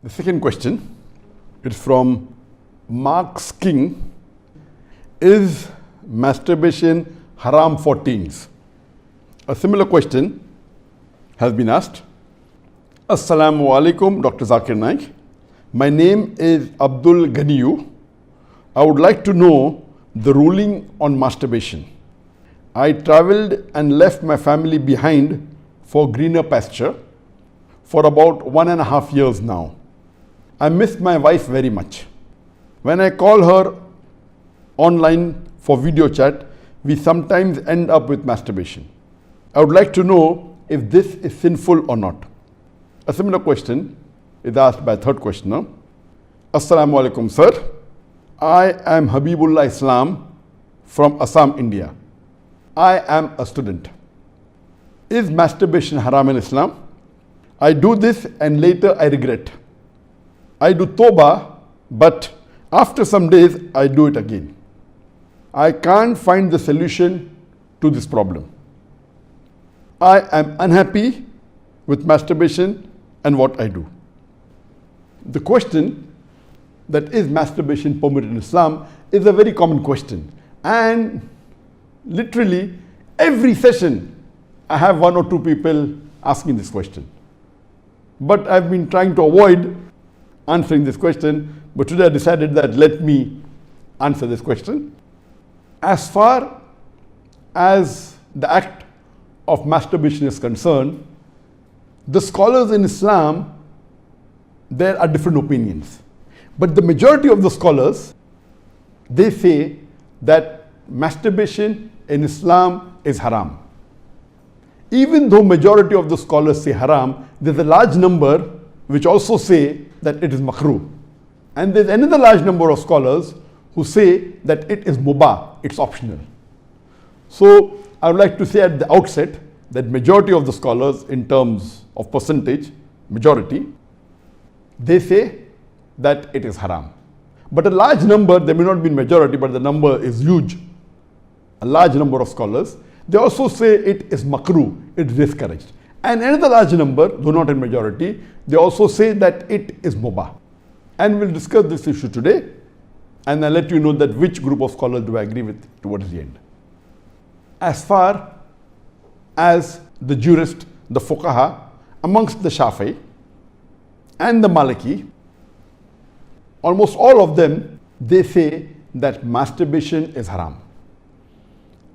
The second question is from Mark's King. Is masturbation haram for teens? A similar question has been asked. Assalamu alaikum, Dr. Zakir Naik. My name is Abdul Ganiyu. I would like to know the ruling on masturbation. I traveled and left my family behind for greener pasture for about 1.5 years now. I miss my wife very much. When I call her online for video chat, we sometimes end up with masturbation. I would like to know if this is sinful or not. A similar question is asked by a third questioner. Assalamu alaikum, sir. I am Habibullah Islam from Assam, India. I am a student. Is masturbation haram in Islam? I do this and later I regret. I do tawbah, but after some days I do it again. I can't find the solution to this problem. I am unhappy with masturbation and what I do. The question that is masturbation permitted in Islam is a very common question, and literally every session I have 1 or 2 people asking this question. But I've been trying to avoid answering this question, but today I decided that let me answer this question. As far as the act of masturbation is concerned, the scholars in Islam, there are different opinions. But the majority of the scholars, they say that masturbation in Islam is haram. Even though majority of the scholars say haram, there's a large number which also say that it is makrooh. And there's another large number of scholars who say that it is mubah, it's optional. So I would like to say at the outset that majority of the scholars, in terms of percentage, majority, they say that it is haram. But a large number, there may not be majority, but the number is huge. A large number of scholars, they also say it is makrooh, it is discouraged. And another large number, though not in majority, they also say that it is mubah. And we'll discuss this issue today, and I'll let you know that which group of scholars do I agree with towards the end. As far as the jurist, the fuqaha, amongst the Shafi'i and the Maliki, almost all of them, they say that masturbation is haram.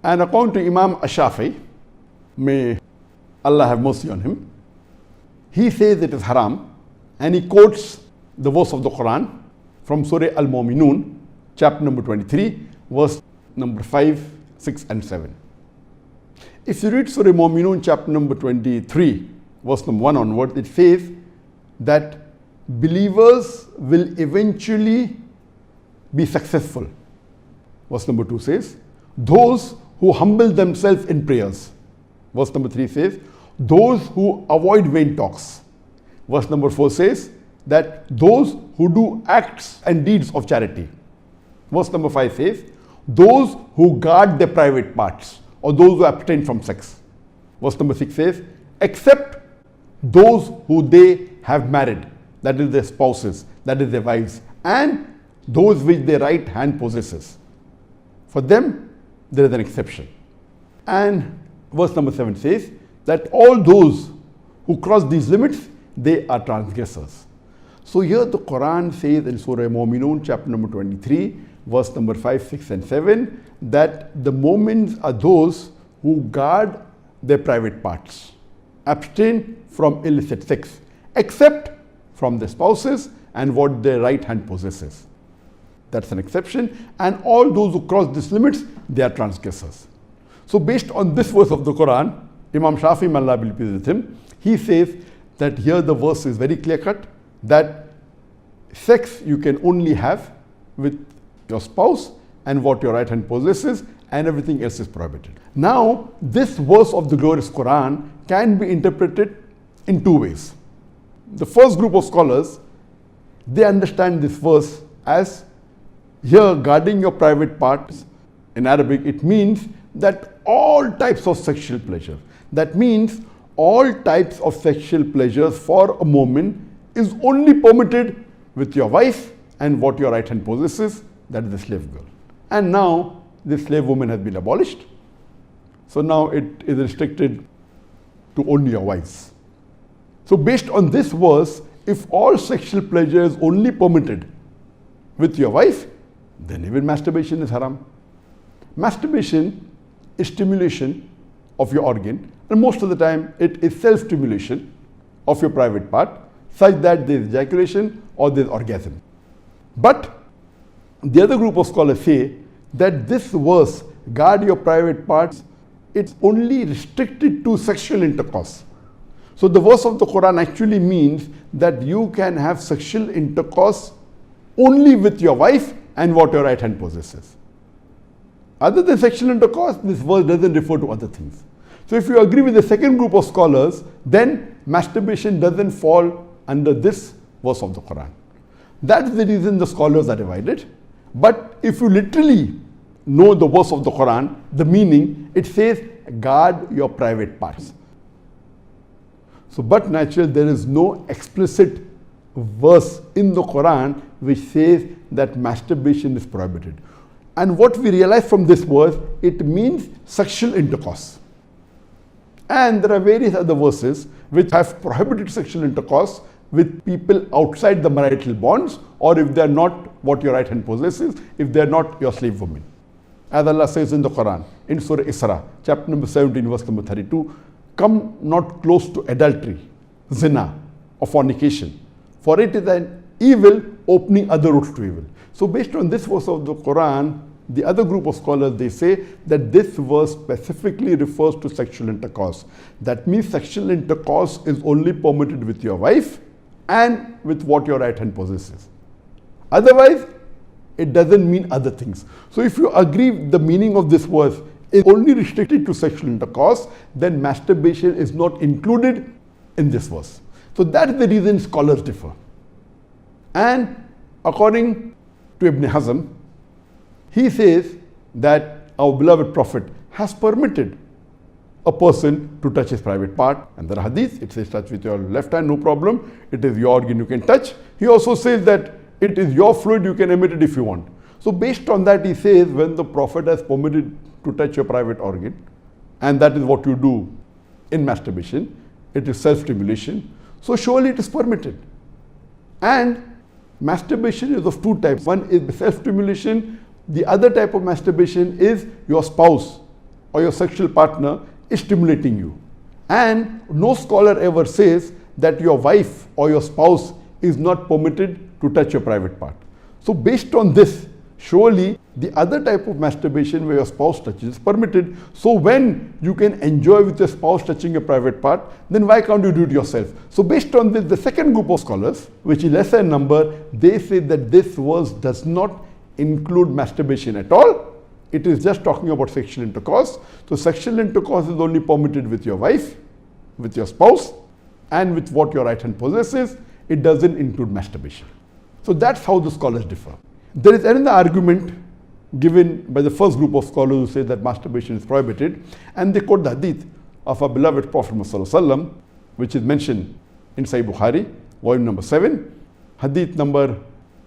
And according to Imam Ash-Shafi'i, may Allah have mercy on him, he says it is haram, and he quotes the verse of the Quran from Surah Al-Mu'minun, chapter number 23, verse number 5, 6 and 7. If you read Surah Al-Mu'minun, chapter number 23, verse number 1 onward, it says that believers will eventually be successful. Verse number 2 says, those who humble themselves in prayers. Verse number 3 says, those who avoid vain talks. Verse number 4 says that those who do acts and deeds of charity. Verse number 5 says, those who guard their private parts, or those who abstain from sex. Verse number 6 says, except those who they have married, that is their spouses, that is their wives, and those which their right hand possesses. For them, there is an exception. And verse number 7 says that all those who cross these limits, they are transgressors. So here the Quran says in Surah Al-Mu'minun, chapter number 23, verse number 5, 6 and 7, that the mu'mins are those who guard their private parts, abstain from illicit sex, except from their spouses and what their right hand possesses. That's an exception. And all those who cross these limits, they are transgressors. So based on this verse of the Quran, Imam Shafi'i, may Allah be pleased with him, he says that here the verse is very clear cut, that sex you can only have with your spouse and what your right hand possesses, and everything else is prohibited. Now, this verse of the glorious Quran can be interpreted in 2 ways. The first group of scholars, they understand this verse as here guarding your private parts. In Arabic, it means that all types of sexual pleasure, that means all types of sexual pleasures for a moment is only permitted with your wife and what your right hand possesses, that is the slave girl. And now the slave woman has been abolished. So now it is restricted to only your wives. So based on this verse, if all sexual pleasure is only permitted with your wife, then even masturbation is haram. Masturbation is stimulation of your organ, and most of the time it is self-stimulation of your private part, such that there is ejaculation or there is orgasm. But the other group of scholars say that this verse, guard your private parts, it's only restricted to sexual intercourse. So the verse of the Quran actually means that you can have sexual intercourse only with your wife and what your right hand possesses. Other than sexual intercourse, this verse doesn't refer to other things. So if you agree with the second group of scholars, then masturbation doesn't fall under this verse of the Quran. That's the reason the scholars are divided. But if you literally know the verse of the Quran, the meaning, it says, guard your private parts. So, but naturally, there is no explicit verse in the Quran which says that masturbation is prohibited. And what we realize from this verse, it means sexual intercourse. And there are various other verses which have prohibited sexual intercourse with people outside the marital bonds, or if they are not what your right hand possesses, if they are not your slave woman. As Allah says in the Quran, in Surah Isra, chapter number 17, verse number 32, come not close to adultery, zina, or fornication, for it is an evil opening other routes to evil. So based on this verse of the Quran, the other group of scholars, they say that this verse specifically refers to sexual intercourse. That means sexual intercourse is only permitted with your wife and with what your right hand possesses. Otherwise, it doesn't mean other things. So if you agree the meaning of this verse is only restricted to sexual intercourse, then masturbation is not included in this verse. So that's the reason scholars differ. And according to Ibn Hazm, he says that our beloved Prophet has permitted a person to touch his private part. And there are hadith, it says touch with your left hand, no problem. It is your organ, you can touch. He also says that it is your fluid, you can emit it if you want. So based on that, he says when the Prophet has permitted to touch your private organ, and that is what you do in masturbation, it is self-stimulation, so surely it is permitted. And masturbation is of two types. One is self-stimulation. The other type of masturbation is your spouse or your sexual partner is stimulating you. And no scholar ever says that your wife or your spouse is not permitted to touch your private part. So based on this, surely the other type of masturbation where your spouse touches is permitted. So when you can enjoy with your spouse touching your private part, then why can't you do it yourself? So based on this, the second group of scholars, which is lesser in number, they say that this verse does not include masturbation at all. It is just talking about sexual intercourse. So sexual intercourse is only permitted with your wife, with your spouse, and with what your right hand possesses. It doesn't include masturbation. So that's how the scholars differ. There is another argument given by the first group of scholars who say that masturbation is prohibited, and they quote the hadith of our beloved Prophet ﷺ, which is mentioned in Sahih Bukhari, volume number 7, hadith number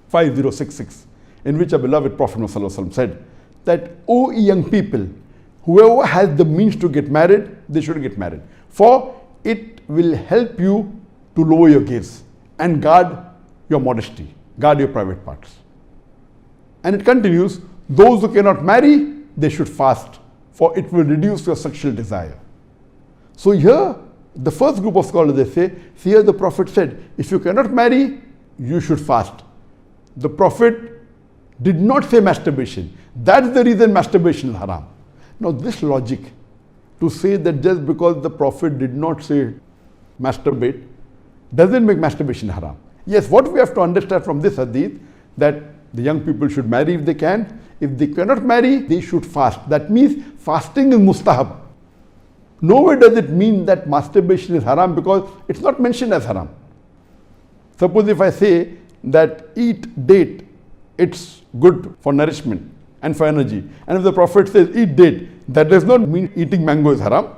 5066, in which our beloved Prophet ﷺ said that, O young people, whoever has the means to get married, they should get married, for it will help you to lower your gaze and guard your modesty, guard your private parts. And it continues, those who cannot marry, they should fast, for it will reduce your sexual desire. So here, the first group of scholars, they say, see here the Prophet said, if you cannot marry, you should fast. The Prophet did not say masturbation. That's the reason masturbation is haram. Now this logic, to say that just because the Prophet did not say masturbate, doesn't make masturbation haram. Yes, what we have to understand from this hadith, that the young people should marry if they can. If they cannot marry, they should fast. That means fasting is mustahab. Nowhere does it mean that masturbation is haram, because it's not mentioned as haram. Suppose if I say that eat date, it's good for nourishment and for energy. And if the Prophet says eat date, that does not mean eating mango is haram.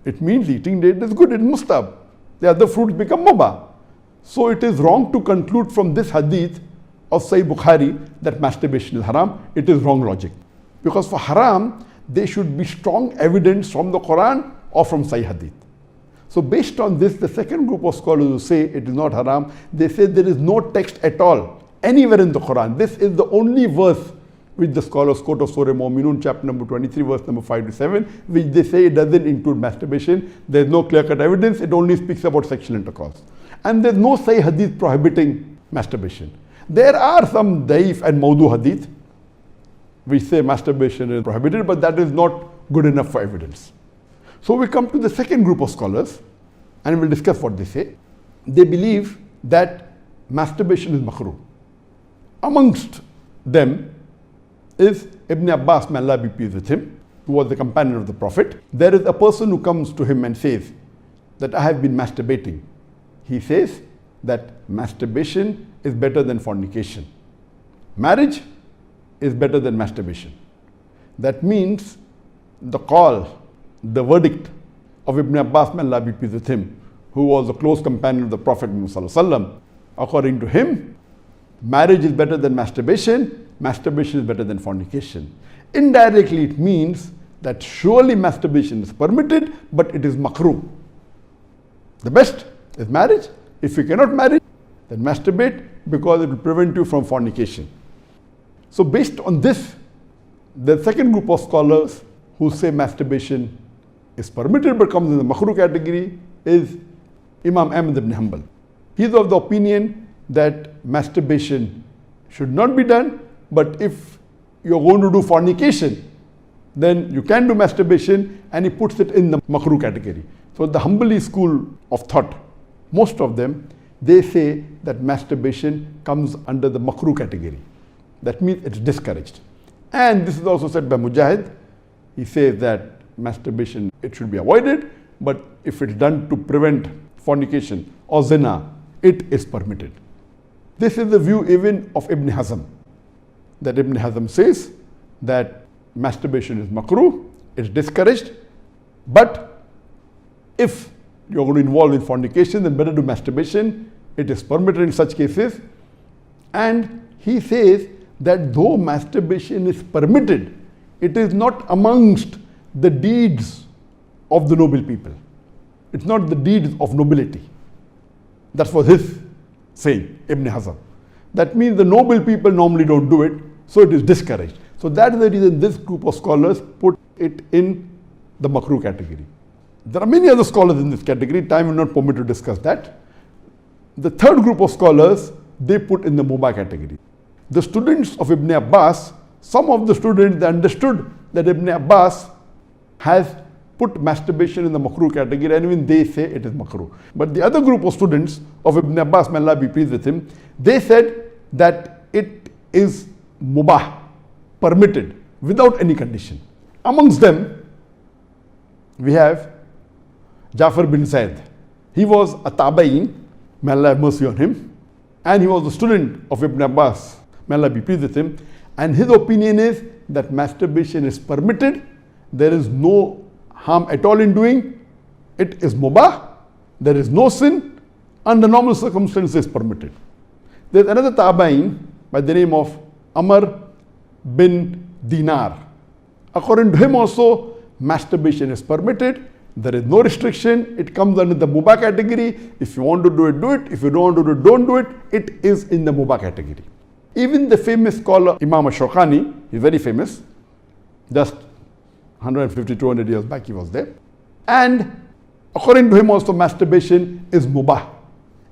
It means eating date is good, it's mustahab. The other fruits become mubah. So it is wrong to conclude from this hadith of Sahih Bukhari that masturbation is haram. It is wrong logic. Because for haram, there should be strong evidence from the Quran or from Sahih hadith. So based on this, the second group of scholars who say it is not haram, they say there is no text at all anywhere in the Quran. This is the only verse which the scholars quote of Surah Mu'minun, chapter number 23, verse number 5 to 7, which they say it doesn't include masturbation. There is no clear-cut evidence. It only speaks about sexual intercourse. And there is no Sahih hadith prohibiting masturbation. There are some daif and mawdu hadith which say masturbation is prohibited, but that is not good enough for evidence. So we come to the second group of scholars and we'll discuss what they say. They believe that masturbation is makrooh. Amongst them is Ibn Abbas, may Allah be pleased with him, who was the companion of the Prophet. There is a person who comes to him and says that I have been masturbating. He says that masturbation is better than fornication. Marriage is better than masturbation. That means the call, the verdict of Ibn Abbas, may Allah be pleased with him, who was a close companion of the Prophet Muhammad, according to him, marriage is better than masturbation, masturbation is better than fornication. Indirectly, it means that surely masturbation is permitted, but it is makrooh. The best is marriage. If you cannot marry, then masturbate, because it will prevent you from fornication. So based on this, the second group of scholars who say masturbation is permitted but comes in the makrooh category is Imam Ahmad ibn Hanbal. He is of the opinion that masturbation should not be done, but if you're going to do fornication, then you can do masturbation, and he puts it in the makrooh category. So the Hanbali school of thought, most of them, they say that masturbation comes under the makrooh category. That means it's discouraged. And this is also said by Mujahid. He says that masturbation, it should be avoided, but if it's done to prevent fornication or zina, it is permitted. This is the view even of Ibn Hazm, that Ibn Hazm says that masturbation is makrooh, it's discouraged, but if you're going to involve in fornication, then better do masturbation, it is permitted in such cases. And he says that though masturbation is permitted, it is not amongst the deeds of the noble people. It's not the deeds of nobility. That was his saying, Ibn Hazm. That means the noble people normally don't do it, so it is discouraged. So that is the reason this group of scholars put it in the makrooh category. There are many other scholars in this category. Time will not permit to discuss that. The third group of scholars, they put in the mubah category. The students of Ibn Abbas, some of the students, they understood that Ibn Abbas has put masturbation in the makrooh category, and even they say it is makrooh. But the other group of students of Ibn Abbas, may Allah be pleased with him, they said that it is mubah, permitted, without any condition. Amongst them, we have Jafar bin Zaid. He was a tabi'in, may Allah have mercy on him, and he was a student of Ibn Abbas, may Allah be pleased with him, and his opinion is that masturbation is permitted, there is no harm at all in doing, it is mubah, there is no sin, under normal circumstances permitted. There is another tabi'in by the name of Amr bin Dinar. According to him also, masturbation is permitted, there is no restriction, it comes under the mubah category. If you want to do it, do it. If you don't want to do it, don't do it. It is in the mubah category. Even the famous scholar Imam Shawkani, he's very famous, just 150, 200 years back he was there. And according to him also, masturbation is mubah.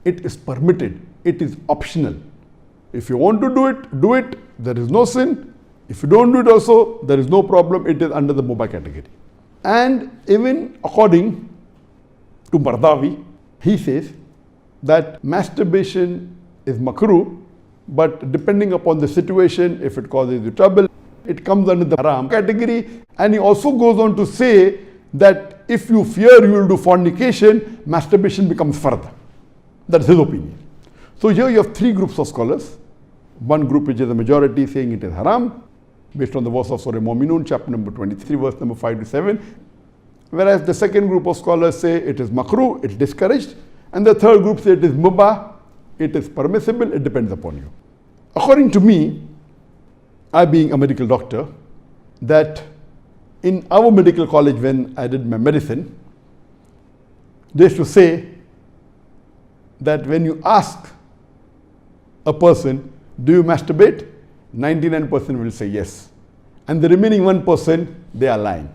It is permitted. It is optional. If you want to do it, do it. There is no sin. If you don't do it also, there is no problem. It is under the mubah category. And even according to Bardawi, he says that masturbation is makrooh, but depending upon the situation, if it causes you trouble, it comes under the Haraam category. And he also goes on to say that if you fear you will do fornication, masturbation becomes fard. That's his opinion. So here you have three groups of scholars. One group which is a majority saying it is haram, based on the verse of Surah Mu'minun, chapter number 23, verse number 5 to 7. Whereas the second group of scholars say it is makrooh, it's discouraged. And the third group say it is mubah, it is permissible, it depends upon you. According to me, I being a medical doctor, that in our medical college when I did my medicine, they used to say that when you ask a person, do you masturbate? 99% will say yes. And the remaining 1%, they are lying.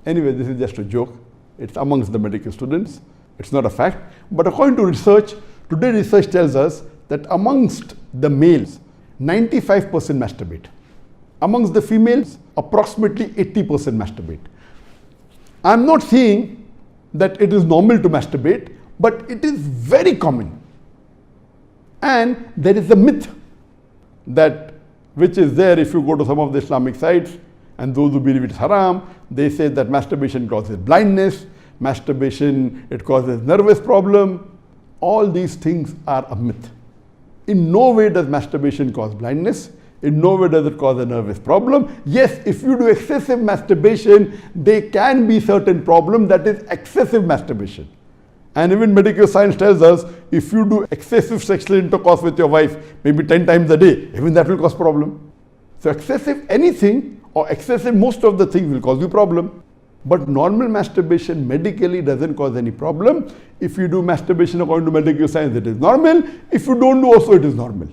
Anyway, this is just a joke. It's amongst the medical students. It's not a fact. But according to research, today research tells us that amongst the males, 95% masturbate. Amongst the females, approximately 80% masturbate. I'm not saying that it is normal to masturbate, but it is very common. And there is a myth that which is there if you go to some of the Islamic sites, and those who believe it's haram, they say that masturbation causes blindness, masturbation, it causes nervous problem. All these things are a myth. In no way does masturbation cause blindness. In no way does it cause a nervous problem. Yes, if you do excessive masturbation, there can be certain problem, that is excessive masturbation. And even medical science tells us, if you do excessive sexual intercourse with your wife, maybe 10 times a day, even that will cause problem. So excessive anything or excessive most of the things will cause you problem. But normal masturbation medically doesn't cause any problem. If you do masturbation according to medical science, it is normal. If you don't do also, it is normal.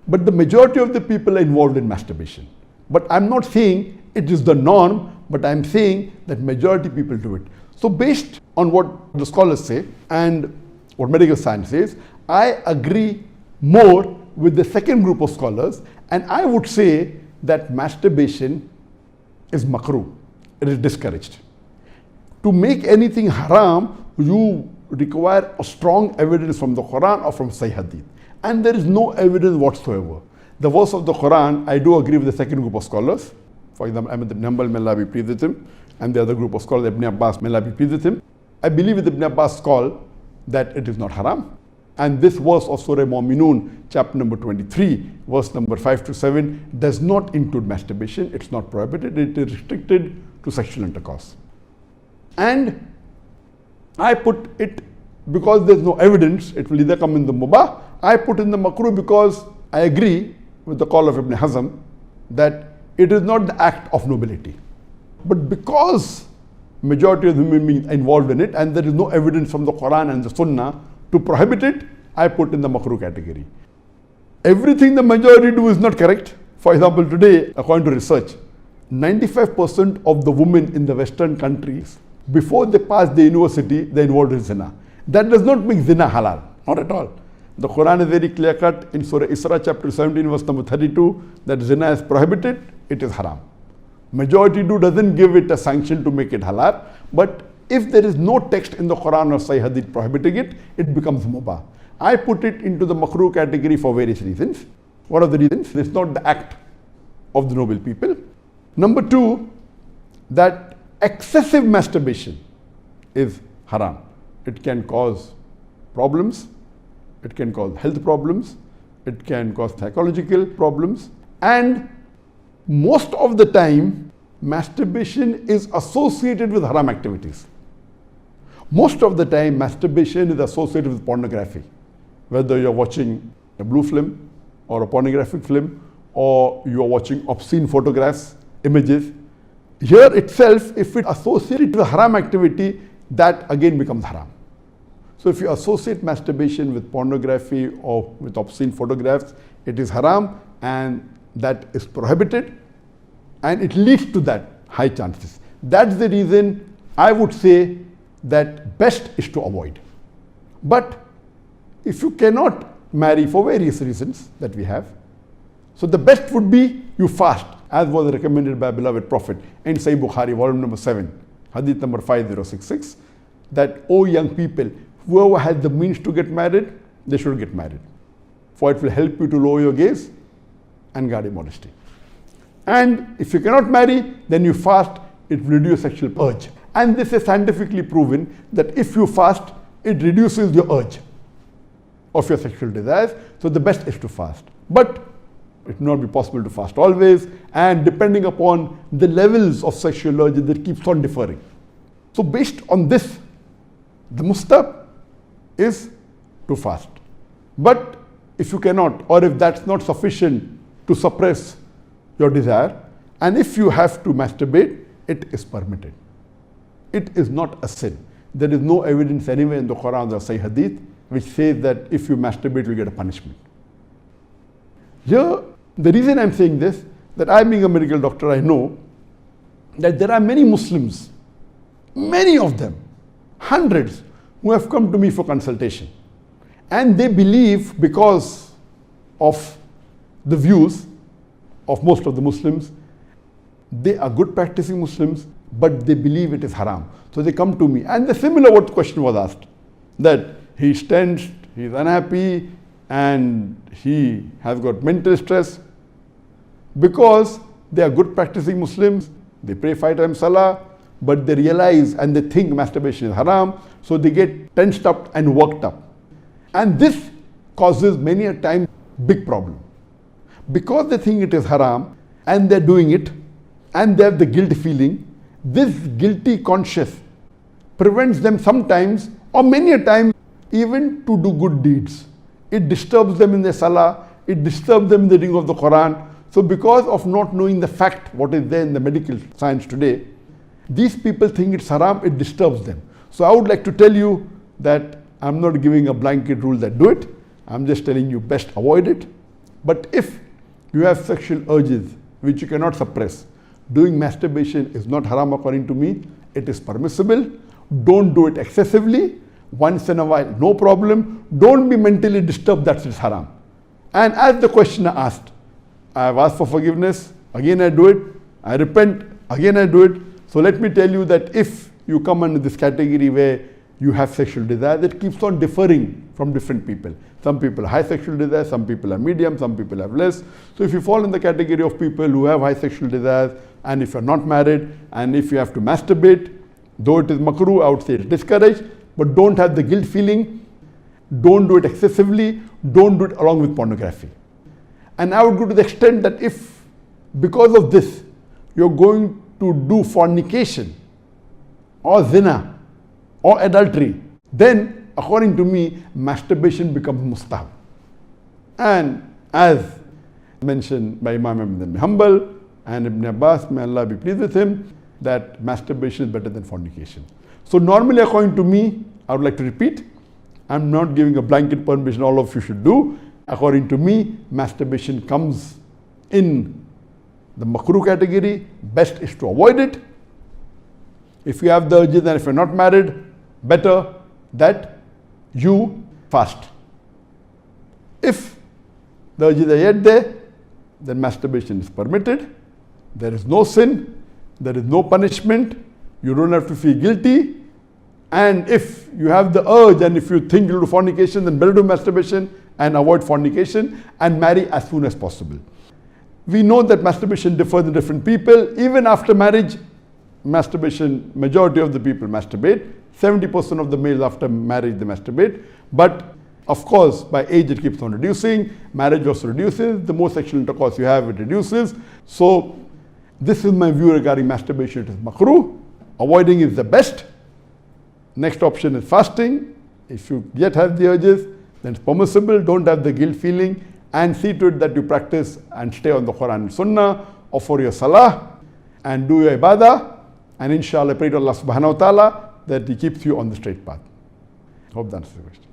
But the majority of the people are involved in masturbation. But I'm not saying it is the norm, but I'm saying that majority people do it. So based on what the scholars say and what medical science says, I agree more with the second group of scholars, and I would say that masturbation is makrooh. It is discouraged. To make anything haram, you require a strong evidence from the Quran or from Sahih Hadith. And there is no evidence whatsoever. The verse of the Quran, I do agree with the second group of scholars. For example, Ahmad ibn Hanbal, may Allah be pleased with him, and the other group of scholars, Ibn Abbas, may Allah be pleased with him. I believe with Ibn Abbas' call that it is not haram. And this verse of Surah Mu'minun, chapter number 23, verse number 5 to 7, does not include masturbation. It's not prohibited. It is restricted to sexual intercourse. And I put it because there's no evidence. It will either come in the mubah. I put in the makrooh because I agree with the call of Ibn Hazm that it is not the act of nobility. But because majority of the human beings are involved in it and there is no evidence from the Quran and the Sunnah to prohibit it, I put in the makrooh category. Everything the majority do is not correct. For example, today, according to research, 95% of the women in the Western countries, before they pass the university, they are involved in zina. That does not make zina halal, not at all. The Quran is very clear cut in Surah Isra chapter 17 verse number 32 that zina is prohibited, it is haram. Majority do doesn't give it a sanction to make it halal, but if there is no text in the Quran or Sahih Hadith prohibiting it, it becomes mubah. I put it into the makrooh category for various reasons. What are the reasons? It's not the act of the noble people. Number two, that excessive masturbation is haram. It can cause problems, it can cause health problems, it can cause psychological problems, and most of the time masturbation is associated with haram activities. Most of the time masturbation is associated with pornography. Whether you're watching a blue film or a pornographic film, or you're watching obscene photographs, images. Here itself, if it associated with haram activity, that again becomes haram. So if you associate masturbation with pornography or with obscene photographs, it is haram and that is prohibited and it leads to that high chances. That's the reason I would say that best is to avoid. But if you cannot marry for various reasons that we have, so the best would be you fast, as was recommended by beloved Prophet in Sahih Bukhari, volume number 7, hadith number 5066, that, O young people, whoever has the means to get married, they should get married. For it will help you to lower your gaze and guard your modesty. And if you cannot marry, then you fast, it will reduce sexual urge. And this is scientifically proven that if you fast, it reduces your urge of your sexual desires. So the best is to fast. But it will not be possible to fast always, and depending upon the levels of sexual urge, that keeps on differing. So based on this, the mustahab is to fast. But if you cannot, or if that's not sufficient to suppress your desire, and if you have to masturbate, it is permitted. It is not a sin. There is no evidence anywhere in the Quran or Sahih Hadith which says that if you masturbate, you'll get a punishment. Here, the reason I'm saying this, that I being a medical doctor, I know that there are many Muslims, many of them, hundreds, who have come to me for consultation. And they believe, because of the views of most of the Muslims, they are good practicing Muslims, but they believe it is haram. So they come to me. And the similar what question was asked, that he's tensed, he's unhappy, and he has got mental stress. Because they are good practicing Muslims, they pray 5 times salah, but they realize and they think masturbation is haram, so they get tensed up and worked up. And this causes many a time big problem. Because they think it is haram and they're doing it and they have the guilt feeling, this guilty conscience prevents them sometimes or many a time even to do good deeds. It disturbs them in their salah, it disturbs them in the reading of the Quran. So because of not knowing the fact, what is there in the medical science today, these people think it's haram, it disturbs them. So I would like to tell you that I'm not giving a blanket rule that do it. I'm just telling you best avoid it. But if you have sexual urges which you cannot suppress, doing masturbation is not haram according to me. It is permissible. Don't do it excessively. Once in a while, no problem. Don't be mentally disturbed that it's haram. And as the questioner asked, I have asked for forgiveness, again I do it, I repent, again I do it. So let me tell you that if you come under this category where you have sexual desire, that keeps on differing from different people. Some people have high sexual desire, some people are medium, some people have less. So if you fall in the category of people who have high sexual desires, and if you're not married, and if you have to masturbate, though it is makrooh, I would say it's discouraged, but don't have the guilt feeling, don't do it excessively, don't do it along with pornography. And I would go to the extent that if, because of this, you're going to do fornication, or zina, or adultery, then according to me, masturbation becomes mustahab. And as mentioned by Imam Ibn Hanbal and Ibn Abbas, may Allah be pleased with him, that masturbation is better than fornication. So normally according to me, I would like to repeat, I'm not giving a blanket permission all of you should do. According to me, masturbation comes in the makrooh category. Best is to avoid it. If you have the urges and if you're not married, better that you fast. If the urges are yet there, then masturbation is permitted. There is no sin, there is no punishment, you don't have to feel guilty. And if you have the urge and if you think you'll do fornication, then better do masturbation and avoid fornication and marry as soon as possible. We know that masturbation differs in different people. Even after marriage, masturbation, majority of the people masturbate. 70% of the males after marriage they masturbate. But of course, by age it keeps on reducing. Marriage also reduces. The more sexual intercourse you have, it reduces. So this is my view regarding masturbation. It is makrooh. Avoiding is the best. Next option is fasting. If you yet have the urges, then it's permissible. Don't have the guilt feeling, and see to it that you practice and stay on the Quran and Sunnah, offer your salah and do your ibadah, and inshallah pray to Allah subhanahu wa ta'ala that He keeps you on the straight path. Hope that answers the question.